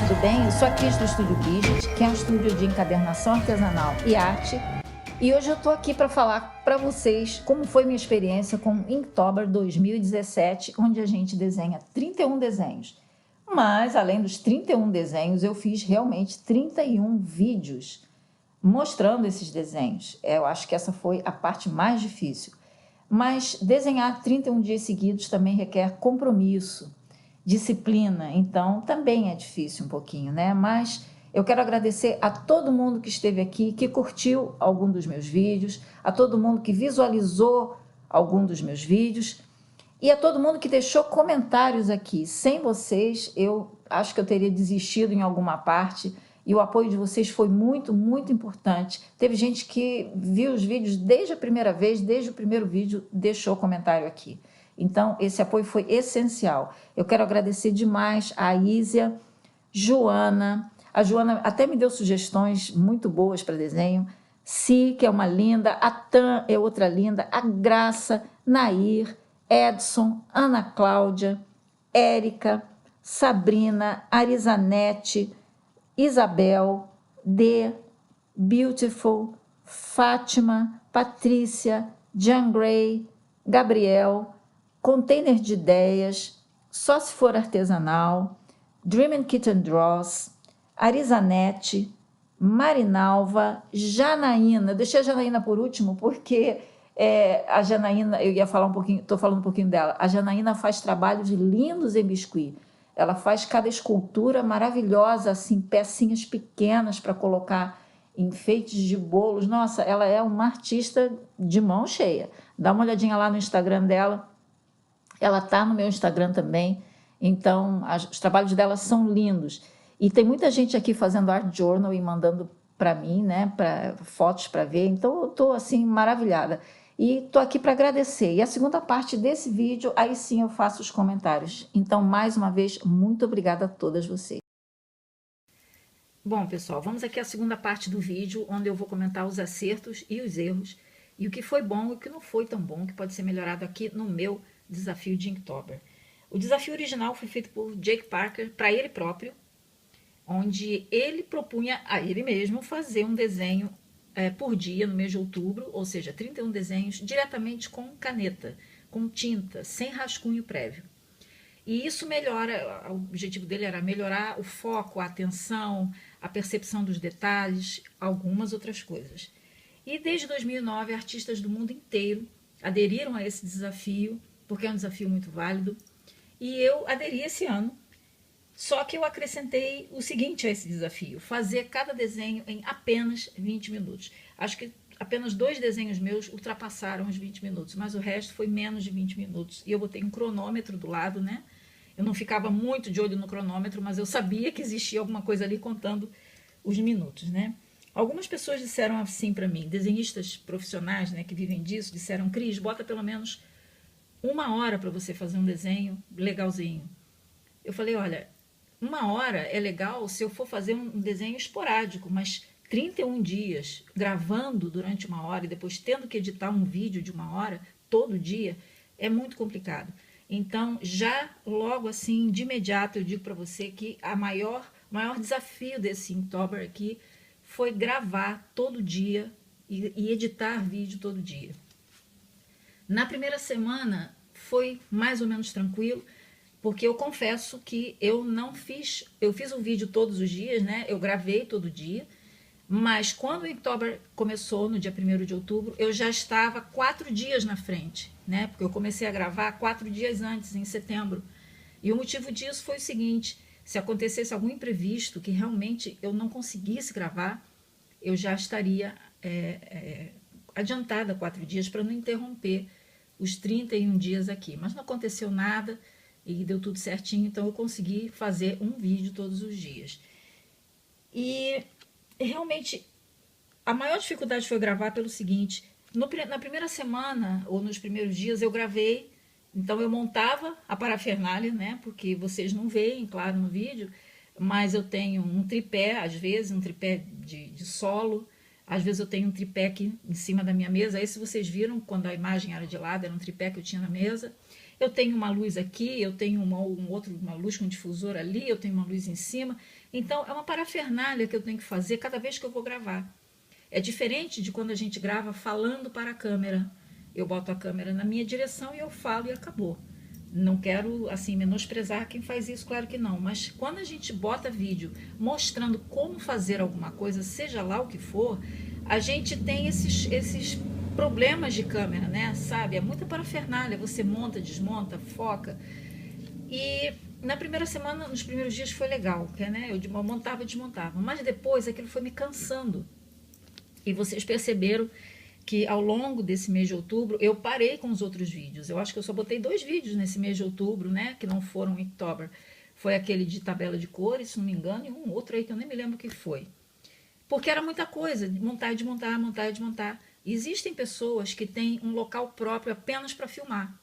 tudo bem? Eu sou a Cris do Estúdio Bridget, que é um estúdio de encadernação artesanal e arte. E hoje eu tô aqui para falar para vocês como foi minha experiência com Inktober 2017, onde a gente desenha 31 desenhos. Mas, além dos 31 desenhos, eu fiz realmente 31 vídeos mostrando esses desenhos. Eu acho que essa foi a parte mais difícil. Mas desenhar 31 dias seguidos também requer compromisso, disciplina, então também é difícil um pouquinho, né? Mas eu quero agradecer a todo mundo que esteve aqui, que curtiu algum dos meus vídeos, a todo mundo que visualizou algum dos meus vídeos e a todo mundo que deixou comentários aqui. Sem vocês, eu acho que eu teria desistido em alguma parte e o apoio de vocês foi muito, muito importante. Teve gente que viu os vídeos desde a primeira vez, desde o primeiro vídeo, deixou comentário aqui. Então, esse apoio foi essencial. Eu quero agradecer demais a Ísia, Joana. A Joana até me deu sugestões muito boas para desenho. Si, que é uma linda. A Tan é outra linda. A Graça, Nair, Edson, Ana Cláudia, Érica, Sabrina, Arizanete, Isabel, D, Beautiful, Fátima, Patrícia, Jean Gray, Gabriel, Container de Ideias, Só Se For Artesanal, Dream and Kitten Draws, Arizanete, Marinalva, Janaína. Eu deixei a Janaína por último porque a Janaína, eu ia falar um pouquinho, estou falando um pouquinho dela. A Janaína faz trabalhos lindos em biscuit. Ela faz cada escultura maravilhosa, assim, pecinhas pequenas para colocar enfeites de bolos. Nossa, ela é uma artista de mão cheia. Dá uma olhadinha lá no Instagram dela. Ela está no meu Instagram também. Então, os trabalhos dela são lindos. E tem muita gente aqui fazendo art journal e mandando para mim, né, fotos para ver. Então, eu estou assim maravilhada. E estou aqui para agradecer. E a segunda parte desse vídeo, aí sim eu faço os comentários. Então, mais uma vez, muito obrigada a todas vocês. Bom, pessoal, vamos aqui à segunda parte do vídeo, onde eu vou comentar os acertos e os erros, e o que foi bom e o que não foi tão bom, que pode ser melhorado aqui no meu desafio de Inktober. O desafio original foi feito por Jake Parker para ele próprio, onde ele propunha a ele mesmo fazer um desenho por dia no mês de outubro, ou seja, 31 desenhos diretamente com caneta, com tinta, sem rascunho prévio. E isso melhora, o objetivo dele era melhorar o foco, a atenção, a percepção dos detalhes, algumas outras coisas. E desde 2009, artistas do mundo inteiro aderiram a esse desafio, porque é um desafio muito válido, e eu aderi esse ano. Só que eu acrescentei o seguinte a esse desafio: fazer cada desenho em apenas 20 minutos. Acho que apenas 2 desenhos meus ultrapassaram os 20 minutos, mas o resto foi menos de 20 minutos. E eu botei um cronômetro do lado, né? Eu não ficava muito de olho no cronômetro, mas eu sabia que existia alguma coisa ali contando os minutos, né? Algumas pessoas disseram assim para mim, desenhistas profissionais, né, que vivem disso, disseram: Cris, bota pelo menos 1 hora para você fazer um desenho legalzinho. Eu falei: olha, 1 hora é legal se eu for fazer um desenho esporádico, mas 31 dias gravando durante 1 hora e depois tendo que editar um vídeo de 1 hora todo dia é muito complicado. Então, já logo assim, de imediato, eu digo para você que o maior desafio desse Inktober aqui foi gravar todo dia e editar vídeo todo dia. Na primeira semana foi mais ou menos tranquilo, porque eu confesso que eu fiz um vídeo todos os dias, né? Eu gravei todo dia, mas quando o Inktober começou, no dia 1º de outubro, eu já estava 4 dias na frente, né? Porque eu comecei a gravar 4 dias antes, em setembro. E o motivo disso foi o seguinte: se acontecesse algum imprevisto, que realmente eu não conseguisse gravar, eu já estaria adiantada 4 dias para não interromper os 31 dias aqui. Mas não aconteceu nada e deu tudo certinho, então eu consegui fazer um vídeo todos os dias. E realmente a maior dificuldade foi gravar pelo seguinte: na primeira semana ou nos primeiros dias eu gravei, então eu montava a parafernália, né? Porque vocês não veem, claro, no vídeo, mas eu tenho um tripé, às vezes um tripé de solo, às vezes eu tenho um tripé aqui em cima da minha mesa. Esse vocês viram quando a imagem era de lado, era um tripé que eu tinha na mesa. Eu tenho uma luz aqui, eu tenho uma luz com difusor ali, eu tenho uma luz em cima. Então, é uma parafernália que eu tenho que fazer cada vez que eu vou gravar. É diferente de quando a gente grava falando para a câmera. Eu boto a câmera na minha direção e eu falo e acabou. Não quero, assim, menosprezar quem faz isso, claro que não. Mas quando a gente bota vídeo mostrando como fazer alguma coisa, seja lá o que for, a gente tem esses problemas de câmera, né? Sabe? É muita parafernália. Você monta, desmonta, foca. E na primeira semana, nos primeiros dias foi legal, porque, né? Eu montava e desmontava. Mas depois aquilo foi me cansando. E vocês perceberam que ao longo desse mês de outubro eu parei com os outros vídeos. Eu acho que eu só botei 2 vídeos nesse mês de outubro, né? Que não foram Inktober. Foi aquele de tabela de cores, se não me engano, e um outro aí que eu nem me lembro o que foi. Porque era muita coisa, montar e desmontar, montar e desmontar. Existem pessoas que têm um local próprio apenas para filmar.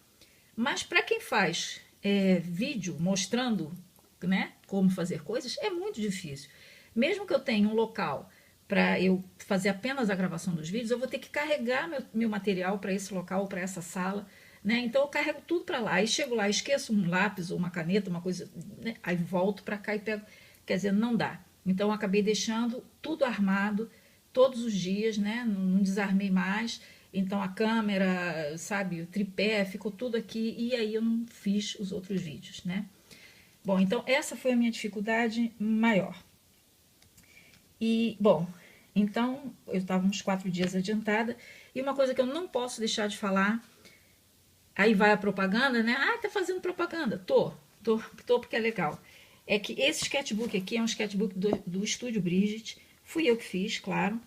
Mas para quem faz vídeo mostrando, né, como fazer coisas, é muito difícil. Mesmo que eu tenha um local para eu fazer apenas a gravação dos vídeos, eu vou ter que carregar meu material para esse local, para essa sala, né? Então eu carrego tudo para lá, e chego lá, esqueço um lápis ou uma caneta, uma coisa, né? Aí volto para cá e pego, quer dizer, não dá. Então eu acabei deixando tudo armado todos os dias, né? Não desarmei mais. Então a câmera, sabe, o tripé, ficou tudo aqui, e aí eu não fiz os outros vídeos, né? Bom, então essa foi a minha dificuldade maior. E, bom, então eu estava uns 4 dias adiantada, e uma coisa que eu não posso deixar de falar, aí vai a propaganda, né? Ah, tá fazendo propaganda. Tô porque é legal. É que esse sketchbook aqui é um sketchbook do Estúdio Brigitte, fui eu que fiz, claro,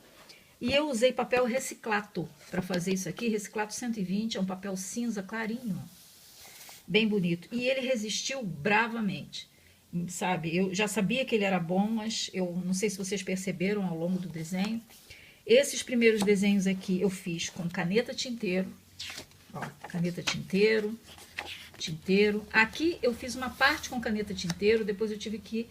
e eu usei papel reciclato para fazer isso aqui, reciclato 120, é um papel cinza clarinho, bem bonito, e ele resistiu bravamente. Sabe, eu já sabia que ele era bom, mas eu não sei se vocês perceberam ao longo do desenho. Esses primeiros desenhos aqui eu fiz com caneta tinteiro, ó, caneta tinteiro, tinteiro. Aqui eu fiz uma parte com caneta tinteiro, depois eu tive que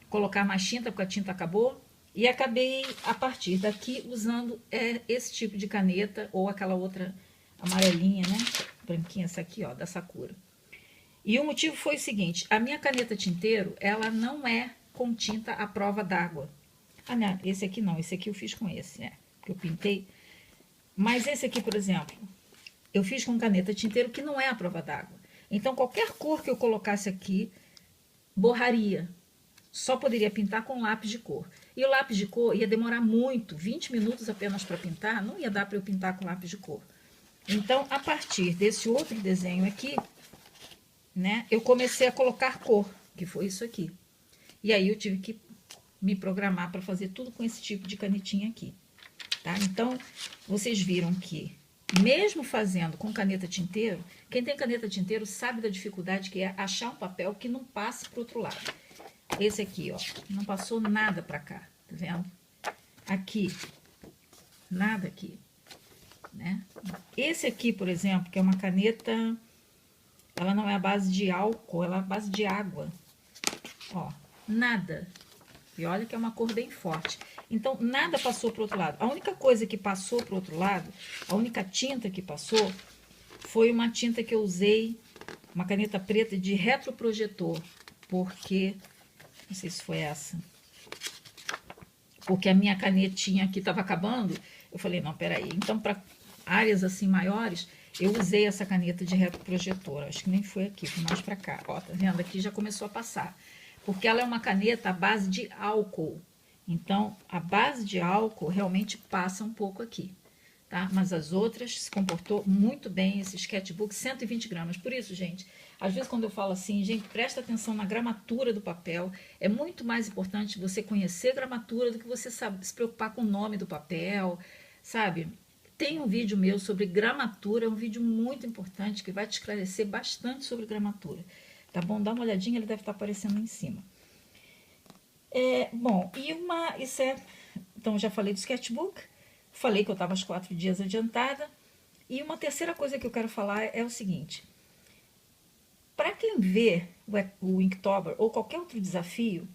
colocar mais tinta, porque a tinta acabou, e acabei a partir daqui usando esse tipo de caneta, ou aquela outra amarelinha, né, branquinha, essa aqui, ó, da Sakura. E o motivo foi o seguinte, a minha caneta tinteiro, ela não é com tinta à prova d'água. Ah, não, esse aqui não, esse aqui eu fiz com esse, né, que eu pintei. Mas esse aqui, por exemplo, eu fiz com caneta tinteiro que não é à prova d'água. Então, qualquer cor que eu colocasse aqui, borraria. Só poderia pintar com lápis de cor. E o lápis de cor ia demorar muito, 20 minutos apenas para pintar, não ia dar para eu pintar com lápis de cor. Então, a partir desse outro desenho aqui, né, eu comecei a colocar cor, que foi isso aqui. E aí eu tive que me programar para fazer tudo com esse tipo de canetinha aqui, tá? Então, vocês viram que, mesmo fazendo com caneta tinteiro, quem tem caneta tinteiro sabe da dificuldade que é achar um papel que não passe para o outro lado. Esse aqui, ó, não passou nada para cá, tá vendo? Aqui, nada aqui, né? Esse aqui, por exemplo, que é uma caneta... Ela não é a base de álcool, ela é a base de água. Ó, nada. E olha que é uma cor bem forte. Então, nada passou para o outro lado. A única coisa que passou para o outro lado, a única tinta que passou, foi uma tinta que eu usei, uma caneta preta de retroprojetor. Porque, não sei se foi essa. Porque a minha canetinha aqui estava acabando. Eu falei, não, peraí. Então, para áreas assim maiores... Eu usei essa caneta de retroprojetor, acho que nem foi aqui, foi mais pra cá, ó, tá vendo? Aqui já começou a passar, porque ela é uma caneta à base de álcool, então a base de álcool realmente passa um pouco aqui, tá? Mas as outras se comportou muito bem, esse sketchbook, 120 gramas, por isso, gente, às vezes quando eu falo assim, gente, presta atenção na gramatura do papel, é muito mais importante você conhecer a gramatura do que você sabe, se preocupar com o nome do papel, sabe? Tem um vídeo meu sobre gramatura, é um vídeo muito importante que vai te esclarecer bastante sobre gramatura, tá bom? Dá uma olhadinha, ele deve estar aparecendo aí em cima. Bom, então já falei do sketchbook, falei que eu estava aos 4 dias adiantada, e uma terceira coisa que eu quero falar é o seguinte, para quem vê o Inktober ou qualquer outro desafio,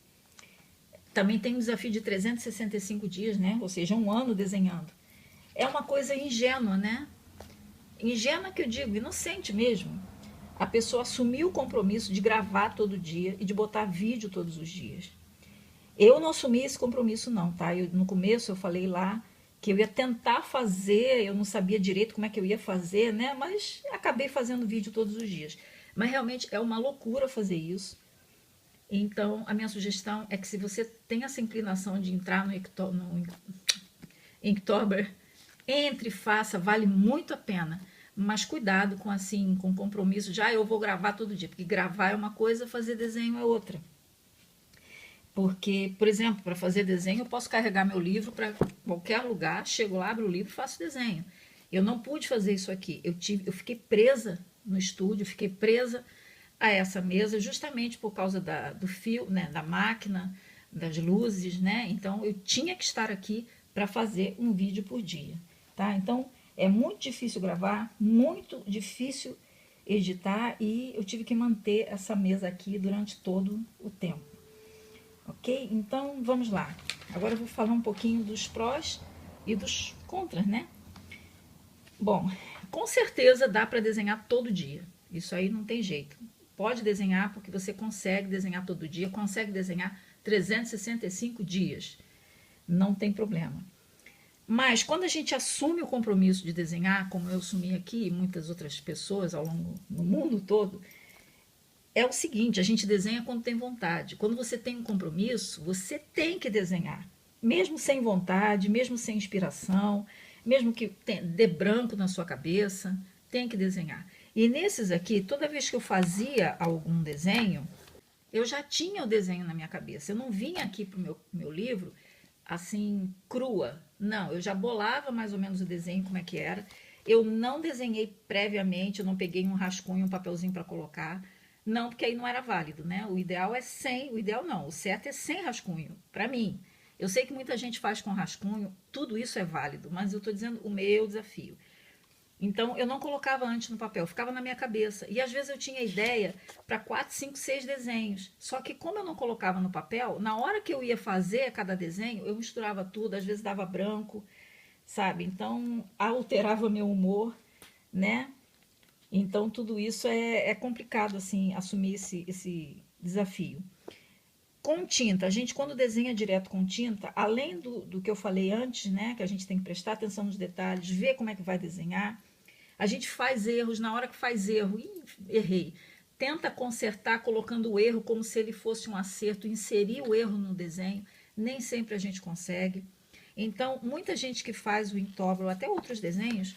também tem um desafio de 365 dias, né? Ou seja, 1 ano desenhando. É uma coisa ingênua, né? Ingênua que eu digo, inocente mesmo. A pessoa assumiu o compromisso de gravar todo dia e de botar vídeo todos os dias. Eu não assumi esse compromisso não, tá? No começo eu falei lá que eu ia tentar fazer, eu não sabia direito como é que eu ia fazer, né? Mas acabei fazendo vídeo todos os dias. Mas realmente é uma loucura fazer isso. Então, a minha sugestão é que se você tem essa inclinação de entrar no Inktober, entre, faça, vale muito a pena. Mas cuidado com assim, com compromisso de, eu vou gravar todo dia, porque gravar é uma coisa, fazer desenho é outra. Porque, por exemplo, para fazer desenho, eu posso carregar meu livro para qualquer lugar, chego lá, abro o livro e faço desenho. Eu não pude fazer isso aqui. Eu fiquei presa no estúdio, fiquei presa a essa mesa justamente por causa do fio, né, da máquina, das luzes, né? Então eu tinha que estar aqui para fazer um vídeo por dia, tá? Então é muito difícil gravar, muito difícil editar e eu tive que manter essa mesa aqui durante todo o tempo. Ok? Então vamos lá. Agora eu vou falar um pouquinho dos prós e dos contras, né? Bom, com certeza dá para desenhar todo dia. Isso aí não tem jeito. Pode desenhar porque você consegue desenhar todo dia, consegue desenhar 365 dias. Não tem problema. Mas quando a gente assume o compromisso de desenhar, como eu assumi aqui e muitas outras pessoas ao longo do mundo todo, é o seguinte, a gente desenha quando tem vontade. Quando você tem um compromisso, você tem que desenhar. Mesmo sem vontade, mesmo sem inspiração, mesmo que dê branco na sua cabeça, tem que desenhar. E nesses aqui, toda vez que eu fazia algum desenho, eu já tinha o desenho na minha cabeça. Eu não vinha aqui para o meu livro assim, crua. Não, eu já bolava mais ou menos o desenho, como é que era. Eu não desenhei previamente, eu não peguei um rascunho, um papelzinho para colocar. Não, porque aí não era válido, né? O ideal é sem, o ideal não, o certo é sem rascunho, para mim. Eu sei que muita gente faz com rascunho, tudo isso é válido, mas eu estou dizendo o meu desafio. Então, eu não colocava antes no papel, ficava na minha cabeça. E às vezes eu tinha ideia para 4, 5, 6 desenhos. Só que como eu não colocava no papel, na hora que eu ia fazer cada desenho, eu misturava tudo, às vezes dava branco, sabe? Então, alterava meu humor, né? Então, tudo isso é complicado, assim, assumir esse desafio. Com tinta, a gente quando desenha direto com tinta, além do que eu falei antes, né? Que a gente tem que prestar atenção nos detalhes, ver como é que vai desenhar, a gente faz erros, na hora que faz erro, errei. Tenta consertar colocando o erro como se ele fosse um acerto, inserir o erro no desenho. Nem sempre a gente consegue. Então, muita gente que faz o Inktober ou até outros desenhos,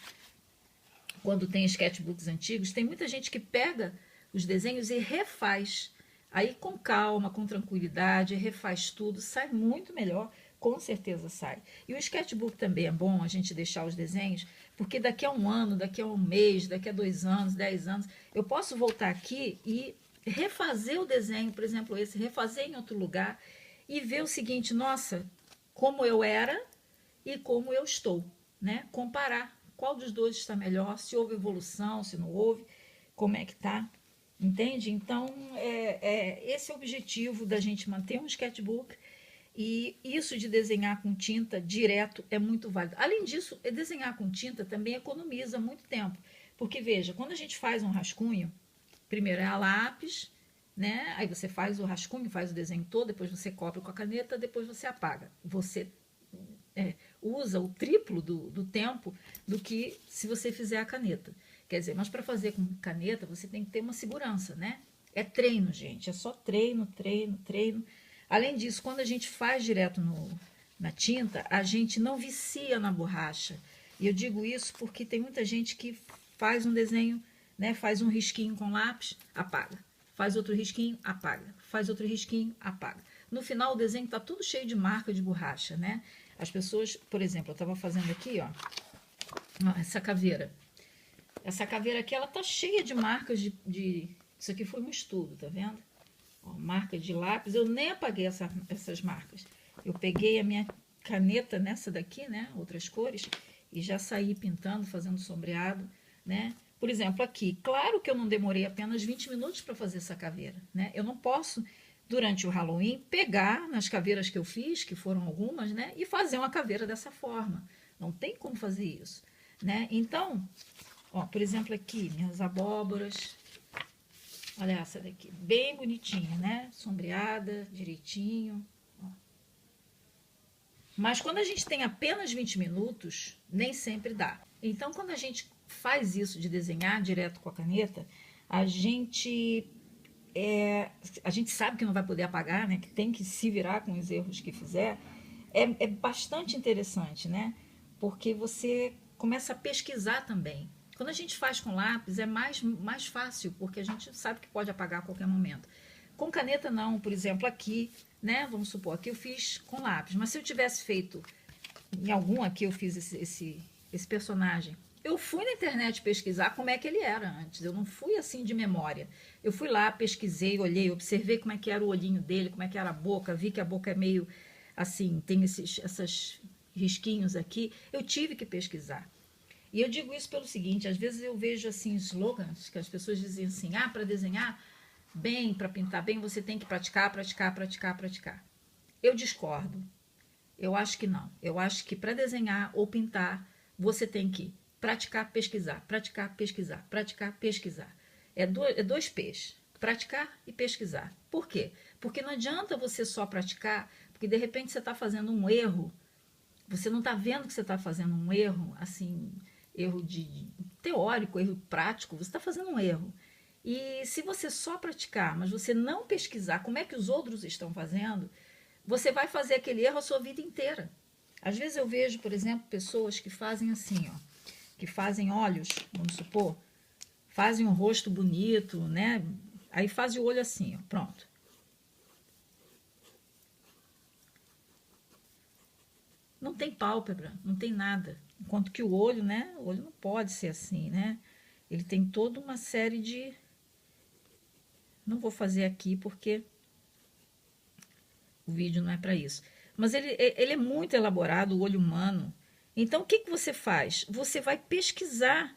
quando tem sketchbooks antigos, tem muita gente que pega os desenhos e refaz. Aí com calma, com tranquilidade, refaz tudo, sai muito melhor, com certeza sai. E o sketchbook também é bom a gente deixar os desenhos, porque daqui a um ano, daqui a um mês, daqui a 2 anos, 10 anos, eu posso voltar aqui e refazer o desenho, por exemplo, esse, refazer em outro lugar e ver o seguinte, nossa, como eu era e como eu estou, né? Comparar qual dos dois está melhor, se houve evolução, se não houve, como é que tá, entende? Então, esse é o objetivo da gente manter um sketchbook e isso de desenhar com tinta direto é muito válido. Além disso, desenhar com tinta também economiza muito tempo, porque veja, quando a gente faz um rascunho, primeiro é a lápis, né? Aí você faz o rascunho, faz o desenho todo, depois você cobre com a caneta, depois você apaga. Você usa o triplo do tempo do que se você fizer a caneta. Quer dizer, mas para fazer com caneta você tem que ter uma segurança, né? É treino, gente, é só treino, treino, treino. Além disso, quando a gente faz direto na tinta, a gente não vicia na borracha. E eu digo isso porque tem muita gente que faz um desenho, né? Faz um risquinho com lápis, apaga. Faz outro risquinho, apaga. Faz outro risquinho, apaga. No final, o desenho está tudo cheio de marca de borracha, né? As pessoas, por exemplo, eu estava fazendo aqui, ó, essa caveira. Essa caveira aqui, ela tá cheia de marcas isso aqui foi um estudo, tá vendo? Ó, marca de lápis, eu nem apaguei essas marcas. Eu peguei a minha caneta nessa daqui, né, outras cores, e já saí pintando, fazendo sombreado, né? Por exemplo, aqui, claro que eu não demorei apenas 20 minutos para fazer essa caveira, né? Eu não posso durante o Halloween, pegar nas caveiras que eu fiz, que foram algumas, né, e fazer uma caveira dessa forma. Não tem como fazer isso, né? Então, ó, por exemplo, aqui, minhas abóboras. Olha essa daqui, bem bonitinha, né? Sombreada, direitinho. Ó. Mas quando a gente tem apenas 20 minutos, nem sempre dá. Então, quando a gente faz isso de desenhar direto com a caneta, a gente a gente sabe que não vai poder apagar, né? Que tem que se virar com os erros que fizer. É bastante interessante, né? Porque você começa a pesquisar também. Quando a gente faz com lápis é mais fácil, porque a gente sabe que pode apagar a qualquer momento. Com caneta não, por exemplo, aqui, né? Vamos supor, aqui eu fiz com lápis, mas se eu tivesse feito em algum aqui eu fiz esse personagem. Eu fui na internet pesquisar como é que ele era antes. Eu não fui assim de memória. Eu fui lá, pesquisei, olhei, observei como é que era o olhinho dele, como é que era a boca. Vi que a boca é meio assim, tem esses risquinhos aqui. Eu tive que pesquisar. E eu digo isso pelo seguinte, às vezes eu vejo assim slogans que as pessoas dizem assim, para desenhar bem, para pintar bem, você tem que praticar, praticar, praticar, praticar. Eu discordo. Eu acho que não. Eu acho que para desenhar ou pintar, você tem que praticar, pesquisar, praticar, pesquisar, praticar, pesquisar. É dois P's, praticar e pesquisar. Por quê? Porque não adianta você só praticar, porque de repente você está fazendo um erro, você não está vendo que você está fazendo um erro, assim, erro de teórico, erro prático, você está fazendo um erro. E se você só praticar, mas você não pesquisar como é que os outros estão fazendo, você vai fazer aquele erro a sua vida inteira. Às vezes eu vejo, por exemplo, pessoas que fazem assim, ó, que fazem olhos, vamos supor, fazem um rosto bonito, né? Aí fazem o olho assim, ó, pronto. Não tem pálpebra, não tem nada. Enquanto que o olho, né? O olho não pode ser assim, né? Ele tem toda uma série de... Não vou fazer aqui porque o vídeo não é para isso. Mas ele é muito elaborado, o olho humano. Então, o que, que você faz? Você vai pesquisar,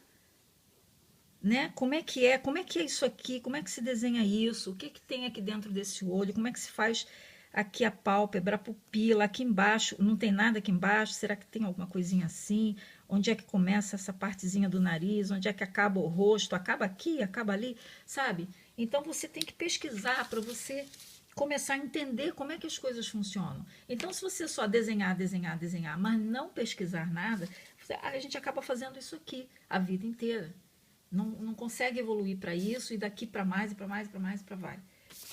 né? Como é que é isso aqui, como é que se desenha isso, o que, que tem aqui dentro desse olho, como é que se faz aqui a pálpebra, a pupila, aqui embaixo, não tem nada aqui embaixo, será que tem alguma coisinha assim? Onde é que começa essa partezinha do nariz, onde é que acaba o rosto, acaba aqui, acaba ali, sabe? Então, você tem que pesquisar para você começar a entender como é que as coisas funcionam. Então, se você só desenhar, desenhar, desenhar, mas não pesquisar nada, a gente acaba fazendo isso aqui a vida inteira. Não consegue evoluir para isso e daqui para mais, e para mais, e para mais, e para vai.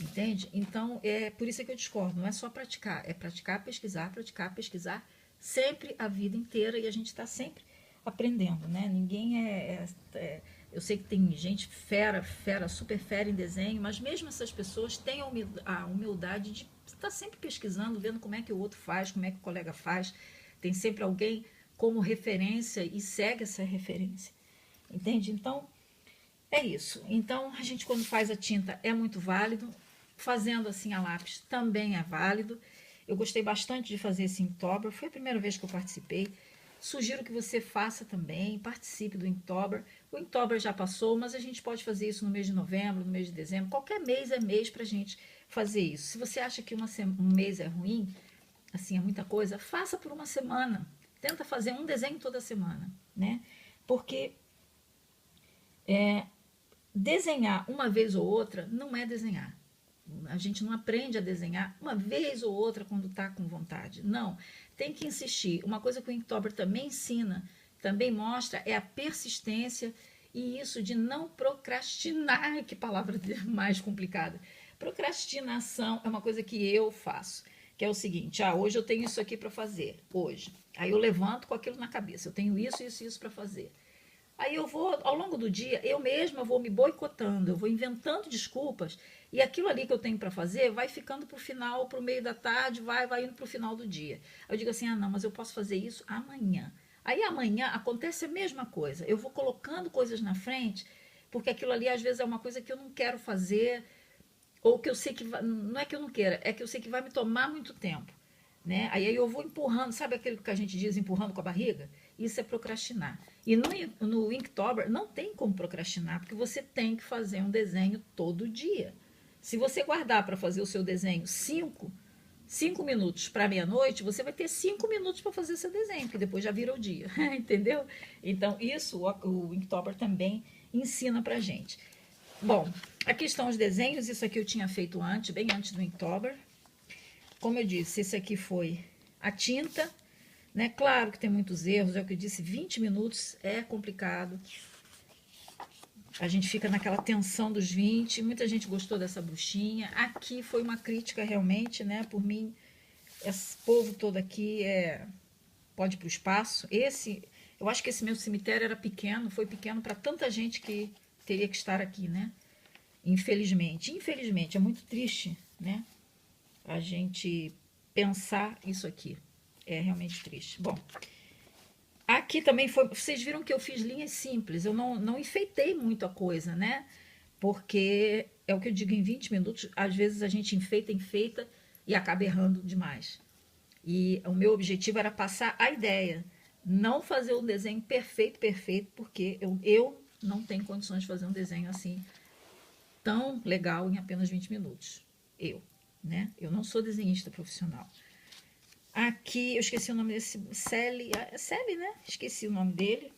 Entende? Então, é por isso que eu discordo. Não é só praticar, é praticar, pesquisar, sempre a vida inteira e a gente está sempre aprendendo, né? Ninguém eu sei que tem gente fera, super fera em desenho, mas mesmo essas pessoas têm a humildade de estar sempre pesquisando, vendo como é que o outro faz, como é que o colega faz. Tem sempre alguém como referência e segue essa referência. Entende? Então, é isso. Então, a gente quando faz a tinta é muito válido. Fazendo assim a lápis também é válido. Eu gostei bastante de fazer esse Inktober. Foi a primeira vez que eu participei. Sugiro que você faça também, participe do Inktober. O Inktober já passou, mas a gente pode fazer isso no mês de novembro, no mês de dezembro. Qualquer mês é mês para a gente fazer isso. Se você acha que um mês é ruim, assim, é muita coisa, faça por uma semana. Tenta fazer um desenho toda semana, né? Porque desenhar uma vez ou outra não é desenhar. A gente não aprende a desenhar uma vez ou outra quando está com vontade. Não, tem que insistir. Uma coisa que o Inktober também ensina, também mostra, é a persistência e isso de não procrastinar. Que palavra mais complicada. Procrastinação é uma coisa que eu faço, que é o seguinte, hoje eu tenho isso aqui para fazer, hoje. Aí eu levanto com aquilo na cabeça, eu tenho isso, isso e isso para fazer. Aí eu vou, ao longo do dia, eu mesma vou me boicotando, eu vou inventando desculpas e aquilo ali que eu tenho para fazer vai ficando para o final, para o meio da tarde, vai indo para o final do dia. Eu digo assim, não, mas eu posso fazer isso amanhã. Aí amanhã acontece a mesma coisa, eu vou colocando coisas na frente, porque aquilo ali às vezes é uma coisa que eu não quero fazer, ou que eu sei que vai, não é que eu não queira, é que eu sei que vai me tomar muito tempo. Né? Aí eu vou empurrando, sabe aquilo que a gente diz, empurrando com a barriga? Isso é procrastinar. E no Inktober não tem como procrastinar, porque você tem que fazer um desenho todo dia. Se você guardar para fazer o seu desenho 5 minutos para meia-noite, você vai ter 5 minutos para fazer seu desenho, porque depois já vira o dia, entendeu? Então, isso o Inktober também ensina para gente. Bom, aqui estão os desenhos, isso aqui eu tinha feito antes, bem antes do Inktober. Como eu disse, esse aqui foi a tinta, né? Claro que tem muitos erros, é o que eu disse, 20 minutos é complicado. A gente fica naquela tensão dos 20, muita gente gostou dessa bruxinha. Aqui foi uma crítica realmente, né? Por mim, esse povo todo aqui pode ir para o espaço. Eu acho que esse meu cemitério era pequeno, foi pequeno para tanta gente que teria que estar aqui, né? Infelizmente. Infelizmente, é muito triste, né? A gente pensar isso aqui. É realmente triste. Bom, aqui também foi. Vocês viram que eu fiz linhas simples, eu não enfeitei muito a coisa, né? Porque é o que eu digo, em 20 minutos, às vezes a gente enfeita e acaba errando demais. E o meu objetivo era passar a ideia, não fazer um desenho perfeito, porque eu não tenho condições de fazer um desenho assim tão legal em apenas 20 minutos. Né? Eu não sou desenhista profissional. Aqui, eu esqueci o nome desse, Celi, né? Esqueci o nome dele.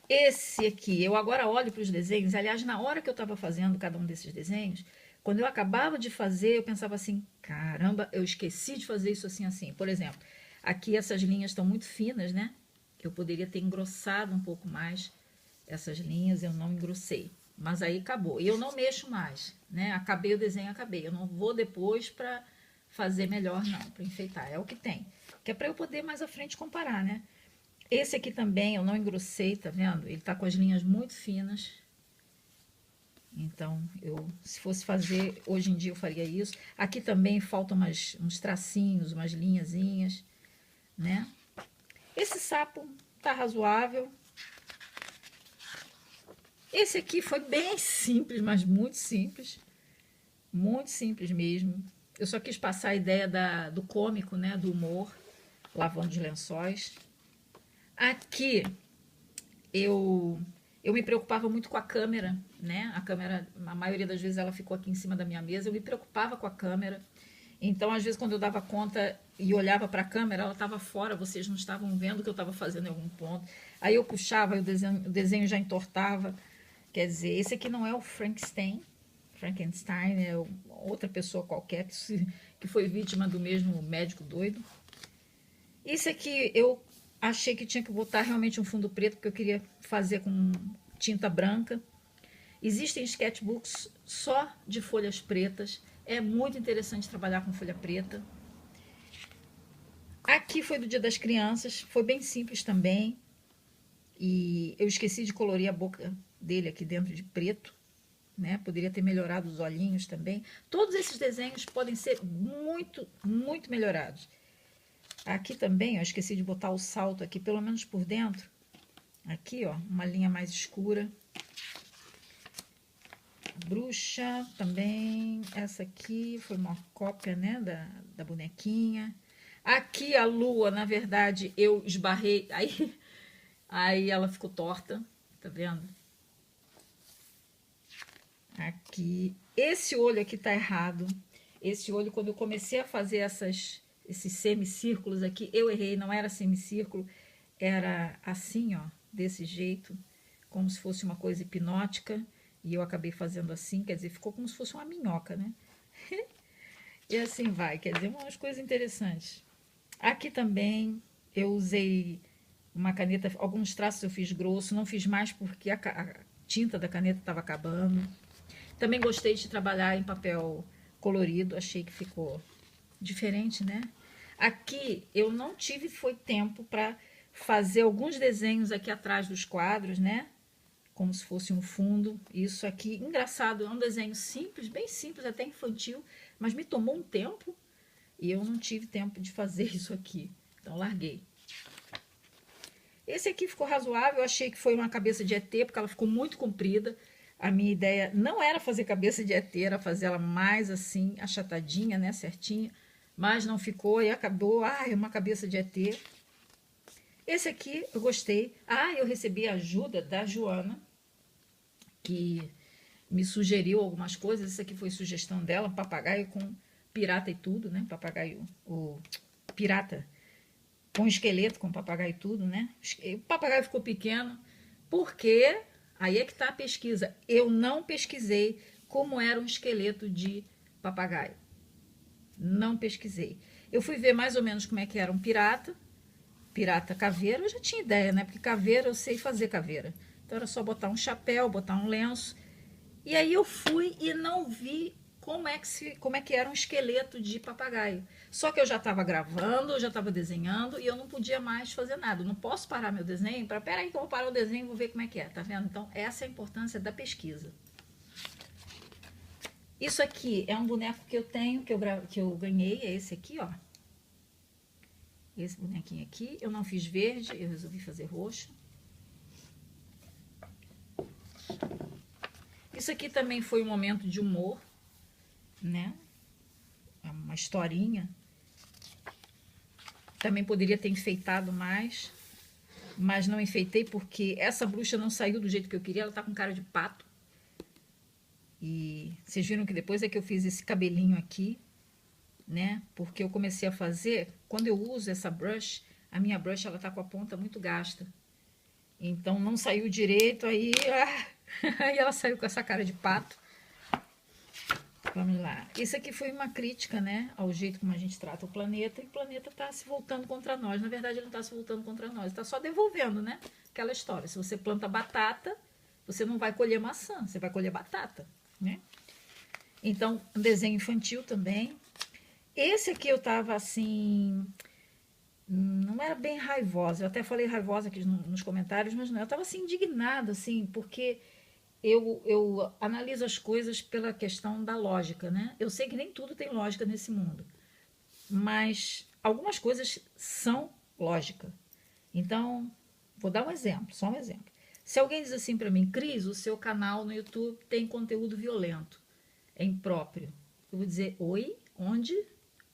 Esse aqui, eu agora olho para os desenhos, aliás, na hora que eu estava fazendo cada um desses desenhos, quando eu acabava de fazer, eu pensava assim, caramba, eu esqueci de fazer isso assim, assim. Por exemplo, aqui essas linhas estão muito finas, né? Eu poderia ter engrossado um pouco mais essas linhas, eu não engrossei. Mas aí acabou. E eu não mexo mais, né? Acabei o desenho, acabei. Eu não vou depois para fazer melhor, não, para enfeitar. É o que tem. Que é para eu poder mais à frente comparar, né? Esse aqui também eu não engrossei, tá vendo? Ele tá com as linhas muito finas. Então, se fosse fazer, hoje em dia eu faria isso. Aqui também faltam uns tracinhos, umas linhazinhas, né? Esse sapo tá razoável. Esse aqui foi bem simples, mas muito simples. Muito simples mesmo. Eu só quis passar a ideia do cômico, né? Do humor, lavando os lençóis. Aqui, eu me preocupava muito com a câmera, né? A câmera, a maioria das vezes ela ficou aqui em cima da minha mesa, eu me preocupava com a câmera. Então, às vezes, quando eu dava conta e olhava para a câmera, ela estava fora, vocês não estavam vendo o que eu estava fazendo em algum ponto. Aí eu puxava e o desenho já entortava. Quer dizer, esse aqui não é o Frankenstein, é outra pessoa qualquer que foi vítima do mesmo médico doido. Esse aqui eu achei que tinha que botar realmente um fundo preto, porque eu queria fazer com tinta branca. Existem sketchbooks só de folhas pretas. É muito interessante trabalhar com folha preta. Aqui foi do Dia das Crianças. Foi bem simples também. E eu esqueci de colorir a boca dele aqui dentro de preto, né? Poderia ter melhorado os olhinhos também. Todos esses desenhos podem ser muito, muito melhorados. Aqui também, ó, esqueci de botar o salto aqui, pelo menos por dentro. Aqui, ó, uma linha mais escura. Bruxa também. Essa aqui foi uma cópia, né, da bonequinha. Aqui a lua, na verdade, eu esbarrei. Aí ela ficou torta, tá vendo? Aqui. Esse olho aqui tá errado. Esse olho, quando eu comecei a fazer esses semicírculos aqui, eu errei, não era semicírculo, era assim, ó, desse jeito, como se fosse uma coisa hipnótica, e eu acabei fazendo assim, quer dizer, ficou como se fosse uma minhoca, né? E assim vai, quer dizer, umas coisas interessantes. Aqui também eu usei uma caneta, alguns traços eu fiz grosso, não fiz mais porque a tinta da caneta estava acabando. Também gostei de trabalhar em papel colorido, achei que ficou diferente, né? Aqui eu não tive tempo para fazer alguns desenhos aqui atrás dos quadros, né? Como se fosse um fundo. Isso aqui, engraçado, é um desenho simples, bem simples, até infantil, mas me tomou um tempo e eu não tive tempo de fazer isso aqui. Então larguei. Esse aqui ficou razoável, eu achei que foi uma cabeça de ET, porque ela ficou muito comprida. A minha ideia não era fazer cabeça de ET, era fazer ela mais assim, achatadinha, né, certinha. Mas não ficou e acabou, é uma cabeça de ET. Esse aqui eu gostei. Eu recebi a ajuda da Joana, que me sugeriu algumas coisas. Isso aqui foi sugestão dela, papagaio com pirata e tudo, né? Papagaio, o pirata com esqueleto, com papagaio e tudo, né? O papagaio ficou pequeno, porque aí é que está a pesquisa. Eu não pesquisei como era um esqueleto de papagaio. Não pesquisei. Eu fui ver mais ou menos como é que era um pirata caveira. Eu já tinha ideia, né? Porque caveira, eu sei fazer caveira. Então era só botar um chapéu, botar um lenço. E aí eu fui e não vi como é que era um esqueleto de papagaio. Só que eu já estava gravando, eu já estava desenhando e eu não podia mais fazer nada. Eu não posso parar meu desenho para, peraí que eu vou parar o desenho e vou ver como é que é, tá vendo? Então essa é a importância da pesquisa. Isso aqui é um boneco que eu tenho, que eu ganhei, é esse aqui, ó. Esse bonequinho aqui, eu não fiz verde, eu resolvi fazer roxo. Isso aqui também foi um momento de humor, né? É uma historinha. Também poderia ter enfeitado mais, mas não enfeitei porque essa bruxa não saiu do jeito que eu queria, ela tá com cara de pato. E vocês viram que depois é que eu fiz esse cabelinho aqui, né? Porque eu comecei a fazer, quando eu uso essa brush, a minha brush ela tá com a ponta muito gasta. Então não saiu direito, aí, aí ela saiu com essa cara de pato. Vamos lá. Isso aqui foi uma crítica, né, ao jeito como a gente trata o planeta, e o planeta está se voltando contra nós. Na verdade, ele não está se voltando contra nós, está só devolvendo, né? Aquela história. Se você planta batata, você não vai colher maçã, você vai colher batata, né? Então, um desenho infantil também. Esse aqui eu tava assim, não era bem raivosa. Eu até falei raivosa aqui nos comentários, mas não. Eu tava assim indignada, assim, porque eu analiso as coisas pela questão da lógica, né? Eu sei que nem tudo tem lógica nesse mundo, mas algumas coisas são lógica. Então, vou dar um exemplo, só um exemplo. Se alguém diz assim para mim, Cris, o seu canal no YouTube tem conteúdo violento, é impróprio. Eu vou dizer, oi? Onde?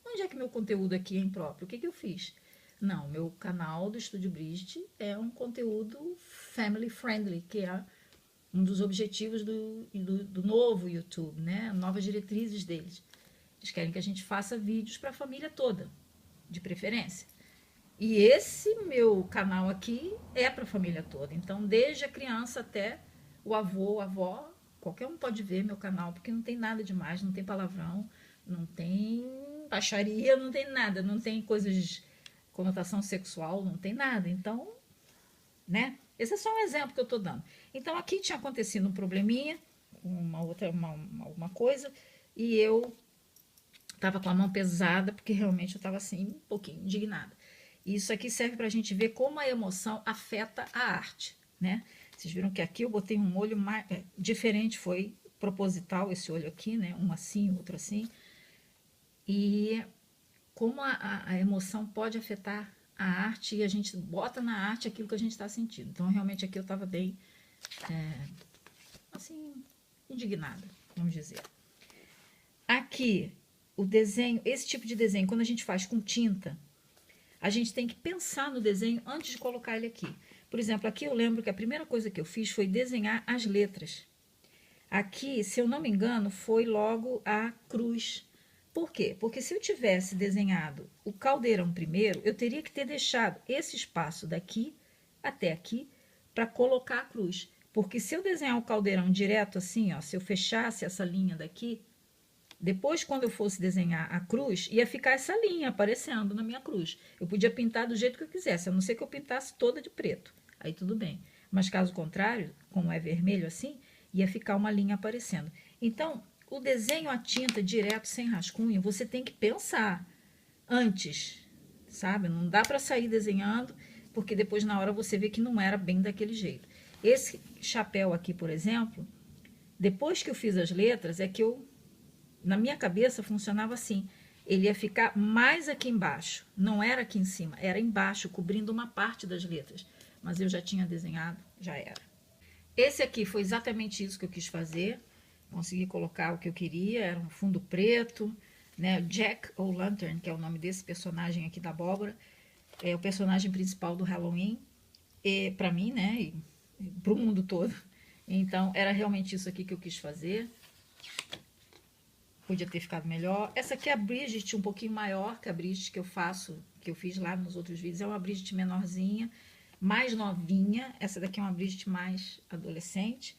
Onde é que meu conteúdo aqui é impróprio? O que eu fiz? Não, meu canal do Estúdio Brigitte é um conteúdo family friendly, que é um dos objetivos do novo YouTube, né? Novas diretrizes deles. Eles querem que a gente faça vídeos para a família toda, de preferência. E esse meu canal aqui é para a família toda. Então, desde a criança até o avô, a avó, qualquer um pode ver meu canal, porque não tem nada demais, não tem palavrão, não tem baixaria, não tem nada, não tem coisas de conotação sexual, não tem nada. Então, né? Esse é só um exemplo que eu estou dando. Então, aqui tinha acontecido um probleminha, alguma coisa, e eu estava com a mão pesada, porque realmente eu estava assim, um pouquinho indignada. E isso aqui serve para a gente ver como a emoção afeta a arte, né? Vocês viram que aqui eu botei um olho mais, diferente, foi proposital esse olho aqui, né? Um assim, outro assim. E como a emoção pode afetar a arte e a gente bota na arte aquilo que a gente está sentindo. Então, realmente, aqui eu estava bem, assim, indignada, vamos dizer. Aqui, o desenho, esse tipo de desenho, quando a gente faz com tinta, a gente tem que pensar no desenho antes de colocar ele aqui. Por exemplo, aqui eu lembro que a primeira coisa que eu fiz foi desenhar as letras. Aqui, se eu não me engano, foi logo a cruz. Por quê? Porque se eu tivesse desenhado o caldeirão primeiro, eu teria que ter deixado esse espaço daqui até aqui para colocar a cruz. Porque se eu desenhar o caldeirão direto assim, ó, se eu fechasse essa linha daqui, depois quando eu fosse desenhar a cruz, ia ficar essa linha aparecendo na minha cruz. Eu podia pintar do jeito que eu quisesse, a não ser que eu pintasse toda de preto. Aí tudo bem. Mas caso contrário, como é vermelho assim, ia ficar uma linha aparecendo. Então, o desenho à tinta direto, sem rascunho, você tem que pensar antes, sabe? Não dá para sair desenhando, porque depois na hora você vê que não era bem daquele jeito. Esse chapéu aqui, por exemplo, depois que eu fiz as letras, é que eu, na minha cabeça, funcionava assim. Ele ia ficar mais aqui embaixo, não era aqui em cima, era embaixo, cobrindo uma parte das letras. Mas eu já tinha desenhado, já era. Esse aqui foi exatamente isso que eu quis fazer. Consegui colocar o que eu queria, era um fundo preto, né? Jack O'Lantern, que é o nome desse personagem aqui da abóbora, é o personagem principal do Halloween, para mim, né? E para o mundo todo. Então, era realmente isso aqui que eu quis fazer. Podia ter ficado melhor. Essa aqui é a Brigitte, um pouquinho maior que a Brigitte que eu faço, que eu fiz lá nos outros vídeos. É uma Brigitte menorzinha, mais novinha. Essa daqui é uma Brigitte mais adolescente.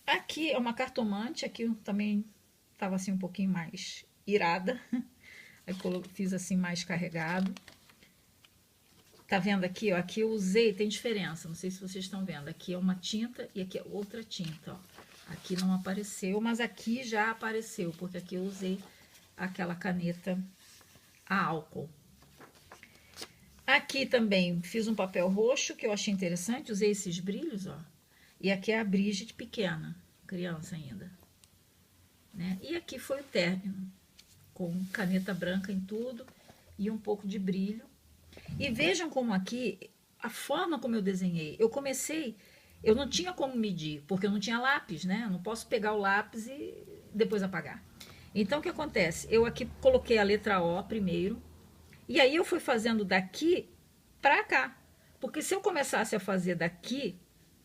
Aqui é uma cartomante, aqui eu também estava assim um pouquinho mais irada. Aí fiz assim mais carregado. Tá vendo aqui, ó? Aqui eu usei, tem diferença, não sei se vocês estão vendo. Aqui é uma tinta e aqui é outra tinta, ó. Aqui não apareceu, mas aqui já apareceu, porque aqui eu usei aquela caneta a álcool. Aqui também fiz um papel roxo, que eu achei interessante, usei esses brilhos, ó. E aqui é a Brigitte pequena, criança ainda. Né? E aqui foi o término, com caneta branca em tudo e um pouco de brilho. E vejam como aqui, a forma como eu desenhei, eu não tinha como medir, porque eu não tinha lápis, né? Eu não posso pegar o lápis e depois apagar. Então, o que acontece? Eu aqui coloquei a letra O primeiro, e aí eu fui fazendo daqui para cá. Porque se eu começasse a fazer daqui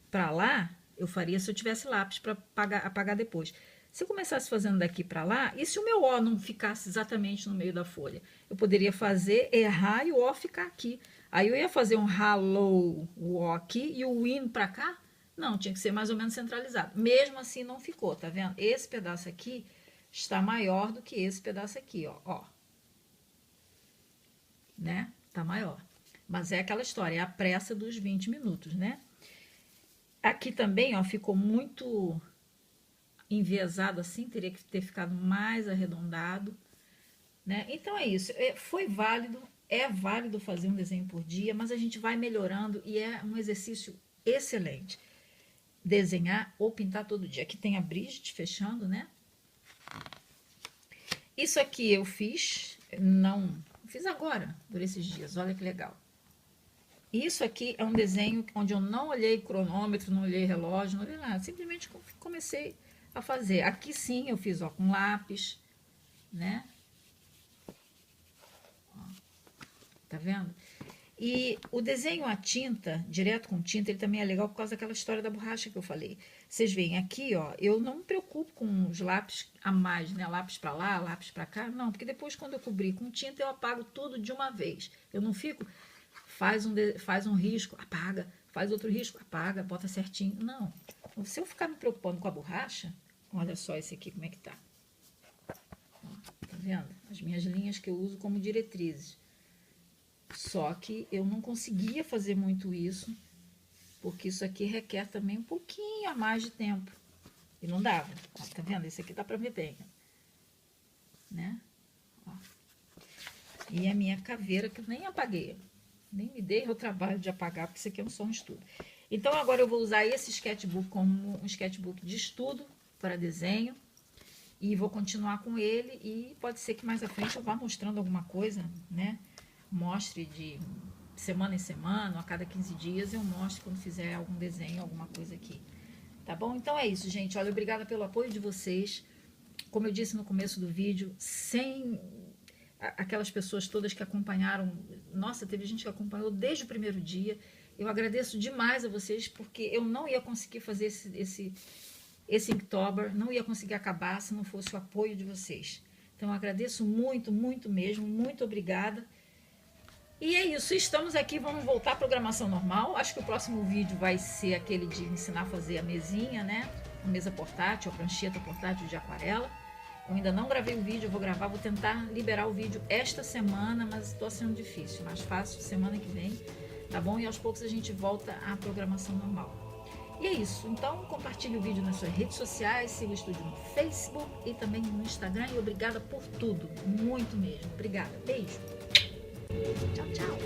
para lá, eu faria se eu tivesse lápis para apagar depois. Se eu começasse fazendo daqui para lá, e se o meu O não ficasse exatamente no meio da folha? Eu poderia fazer, errar e o O ficar aqui. Aí eu ia fazer um hello, o O aqui, e o in para cá? Não, tinha que ser mais ou menos centralizado. Mesmo assim não ficou, tá vendo? Esse pedaço aqui está maior do que esse pedaço aqui, ó. Né? Tá maior. Mas é aquela história, é a pressa dos 20 minutos, né? Aqui também, ó, ficou muito enviesado assim, teria que ter ficado mais arredondado, né? Então é isso, foi válido, é válido fazer um desenho por dia, mas a gente vai melhorando e é um exercício excelente. Desenhar ou pintar todo dia. Aqui tem a Brigitte fechando, né? Isso aqui eu fiz agora, por esses dias, olha que legal. Isso aqui é um desenho onde eu não olhei cronômetro, não olhei relógio, não olhei nada, simplesmente comecei a fazer. Aqui sim eu fiz, ó, com lápis, né? Ó, tá vendo? E o desenho à tinta, direto com tinta, ele também é legal por causa daquela história da borracha que eu falei. Vocês veem aqui, ó, eu não me preocupo com os lápis a mais, né? Lápis para lá, lápis para cá, não, porque depois quando eu cobrir com tinta eu apago tudo de uma vez. Eu não fico, faz um risco, apaga, faz outro risco, apaga, bota certinho. Não. Se eu ficar me preocupando com a borracha, olha só esse aqui como é que tá. Ó, tá vendo? As minhas linhas que eu uso como diretrizes. Só que eu não conseguia fazer muito isso, porque isso aqui requer também um pouquinho a mais de tempo. E não dava. Ó, tá vendo? Esse aqui dá pra ver bem. Né? Ó. E a minha caveira que eu nem apaguei. Nem me dei o trabalho de apagar, porque isso aqui é só um estudo. Então, agora eu vou usar esse sketchbook como um sketchbook de estudo para desenho. E vou continuar com ele e pode ser que mais à frente eu vá mostrando alguma coisa, né? Mostre de semana em semana, a cada 15 dias eu mostro quando fizer algum desenho, alguma coisa aqui. Tá bom? Então é isso, gente. Olha, obrigada pelo apoio de vocês. Como eu disse no começo do vídeo, sem aquelas pessoas todas que acompanharam, nossa, teve gente que acompanhou desde o primeiro dia. Eu agradeço demais a vocês, porque eu não ia conseguir fazer esse Inktober, não ia conseguir acabar se não fosse o apoio de vocês. Então eu agradeço muito, muito mesmo, muito obrigada. E é isso, estamos aqui, vamos voltar à programação normal. Acho que o próximo vídeo vai ser aquele de ensinar a fazer a mesinha, né? A mesa portátil, a prancheta portátil de aquarela. Eu ainda não gravei o vídeo, eu vou gravar, vou tentar liberar o vídeo esta semana, mas está sendo difícil, mais fácil semana que vem, tá bom? E aos poucos a gente volta à programação normal. E é isso, então compartilhe o vídeo nas suas redes sociais, siga o estúdio no Facebook e também no Instagram. E obrigada por tudo, muito mesmo. Obrigada, beijo. Tchau, tchau.